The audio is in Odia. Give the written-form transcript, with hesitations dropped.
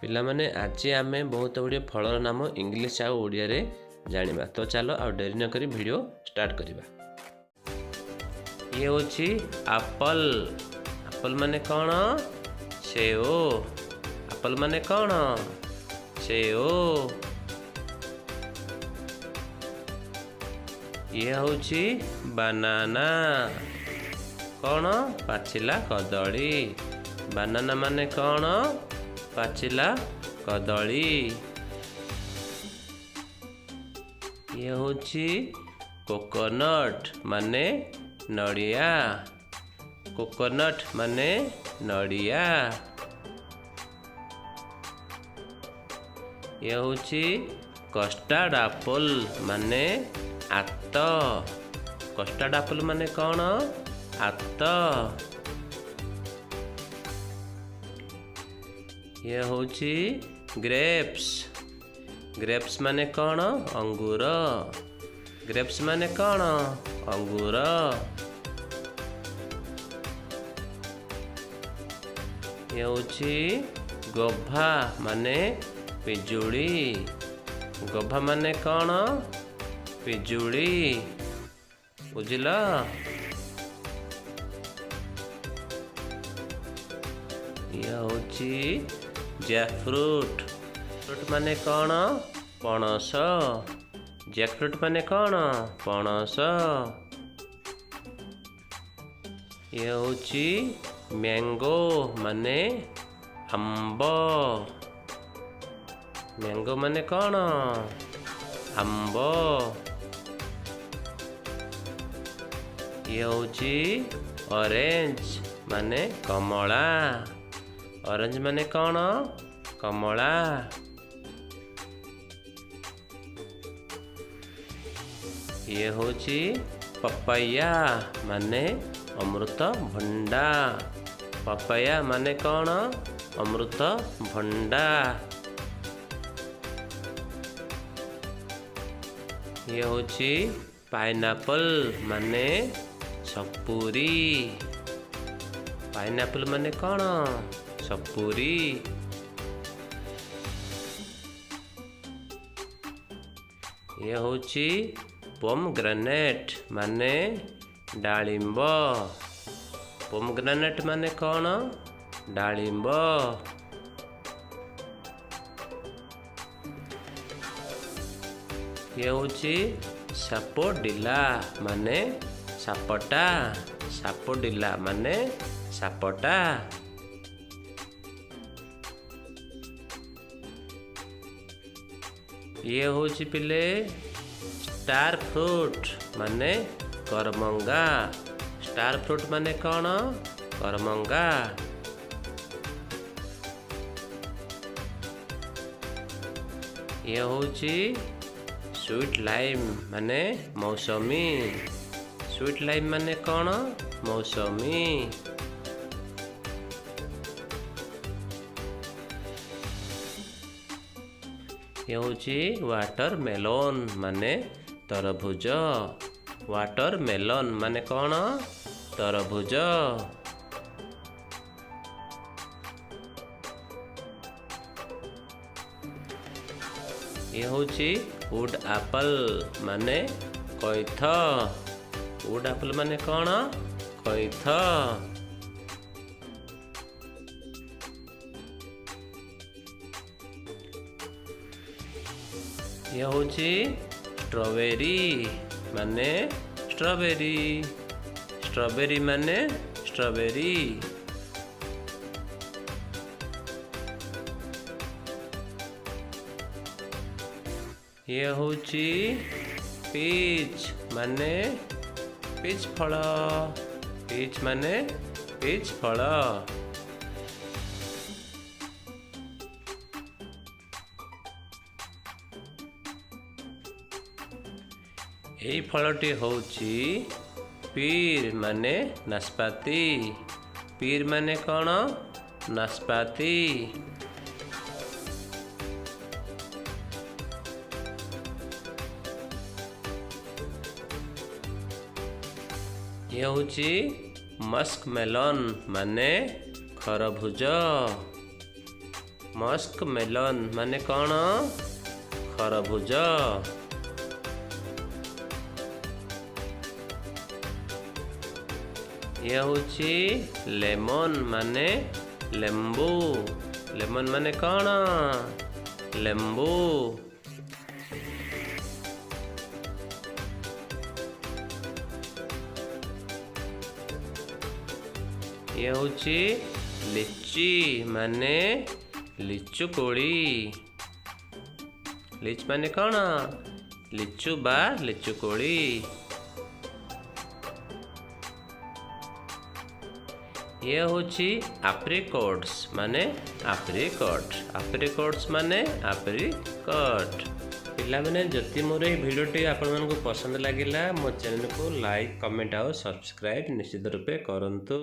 ପିଲାମାନେ ଆଜି ଆମେ ବହୁତ ଗୁଡ଼ିଏ ଫଳର ନାମ ଇଂଲିଶ ଆଉ ଓଡ଼ିଆରେ ଜାଣିବା। ତ ଚାଲ ଆଉ ଡେରି ନକରି ଭିଡ଼ିଓ ଷ୍ଟାର୍ଟ କରିବା। ଇଏ ହେଉଛି ଆପଲ୍। ଆପଲ୍ ମାନେ କ'ଣ? ସେଓ। ଆପଲ୍ ମାନେ କ'ଣ? ସେଓ। ଇଏ ହେଉଛି ବାନାନା। କ'ଣ? ପାଚିଲା କଦଳୀ। ବାନାନା ମାନେ କ'ଣ? ପାଚିଲା କଦଳୀ। ଇଏ ହେଉଛି କୋକୋନଟ୍ ମାନେ ନଡ଼ିଆ। କୋକୋନଟ୍ ମାନେ ନଡ଼ିଆ। ଇଏ ହେଉଛି କଷ୍ଟାର୍ଡ ଆପଲ୍ ମାନେ ଆତ। କଷ୍ଟାର୍ଡ ଆପଲ୍ ମାନେ କ'ଣ? ଆତ। ଇଏ ହେଉଛି ଗ୍ରେପ୍ସ। ଗ୍ରେପ୍ସ ମାନେ କ'ଣ? ଅଙ୍ଗୁର। ଗ୍ରେପ୍ସ ମାନେ କ'ଣ? ଅଙ୍ଗୁର। ଇଏ ହେଉଛି ଗଭା ମାନେ ପିଜୁଳି। ଗଭା ମାନେ କ'ଣ? ପିଜୁଳି। ବୁଝିଲ? ଇଏ ହେଉଛି ଜ୍ୟାକଫ୍ରୁଟ୍। ଫ୍ରୁଟ୍ ମାନେ କ'ଣ? ପଣସ। ଜ୍ୟାକଫ୍ରୁଟ୍ ମାନେ କ'ଣ? ପଣସ। ଇଏ ହେଉଛି ମ୍ୟାଙ୍ଗୋ ମାନେ ଆମ୍ବ। ମ୍ୟାଙ୍ଗୋ ମାନେ କ'ଣ? ଆମ୍ବ। ଇଏ ହେଉଛି ଅରେଞ୍ଜ ମାନେ କମଳା। ଅରେଞ୍ଜ ମାନେ କ'ଣ? କମଳା। ଇଏ ହେଉଛି ପପାୟା ମାନେ ଅମୃତଭଣ୍ଡା। ପପାୟା ମାନେ କ'ଣ? ଅମୃତଭଣ୍ଡା। ଇଏ ହେଉଛି ପାଇନାପଲ୍ ମାନେ ସପୁରୀ। ପାଇନାପଲ୍ ମାନେ କ'ଣ? ସପୁରୀ। ଇଏ ହେଉଛି ପୋମଗ୍ରାନେଟ୍ ମାନେ ଡାଳିମ୍ବ। ପୋମଗ୍ରାନେଟ୍ ମାନେ କ'ଣ? ଡାଳିମ୍ବ। ଇଏ ହେଉଛି ସାପୋଡିଲା ମାନେ ସାପଟା। ସାପୋଡିଲା ମାନେ ସାପଟା। ଇଏ ହେଉଛି ପିଲେ ଷ୍ଟାର ଫ୍ରୁଟ୍ ମାନେ କରମଙ୍ଗା। ଷ୍ଟାର ଫ୍ରୁଟ୍ ମାନେ କ'ଣ? କରମଙ୍ଗା। ଇଏ ହେଉଛି ସୁଇଟ୍ ଲାଇମ୍ ମାନେ ମୌସମୀ। ସୁଇଟ୍ ଲାଇମ୍ ମାନେ କ'ଣ? ମୌସମୀ। ଇଏ ହେଉଛି ୱାଟର ମେଲନ୍ ମାନେ ତରଭୁଜ। ୱାଟର ମେଲନ୍ ମାନେ କ'ଣ? ତରଭୁଜ। ଇଏ ହେଉଛି ଉଡ୍ ଆପଲ୍ ମାନେ କଇଥ। ଉଡ୍ ଆପଲ୍ ମାନେ କ'ଣ? କଇଥ। ଇଏ ହେଉଛି ଷ୍ଟ୍ରବେରୀ ମାନେ ଷ୍ଟ୍ରବେରୀ। ଷ୍ଟ୍ରବେରୀ ମାନେ ଷ୍ଟ୍ରବେରୀ। ଇଏ ହେଉଛି ପିଚ୍ ମାନେ ପିଚ୍ ଫଳ। ପିଚ୍ ମାନେ ପିଚ୍ ଫଳ। ଏହି ଫଳଟି ହେଉଛି ପିର୍ ମାନେ ନାସପାତି। ପିର୍ ମାନେ କ'ଣ? ନାସପାତି। ଇଏ ହେଉଛି ମସ୍କ ମେଲନ୍ ମାନେ ଖରଭୁଜ। मस्क मेलन माने कौन? खरबुज। ये होची लेमन माने लेंबू। लेमन माने कौन? लेंबू। ये होची लिची माने लिचु कोड़ी। लिच माने कौन? लिचु बा लिचु कोड़ी। ये होची एप्रिकॉट्स माने एप्रिकॉट। एप्रिकॉट्स माने एप्रिकॉट। पिला माने जति मोर ए भिडियोटी आपण मानकु पसंद लागिला मो चैनल को लाइक कमेंट और सब्सक्राइब निश्चित रूपे करंतु।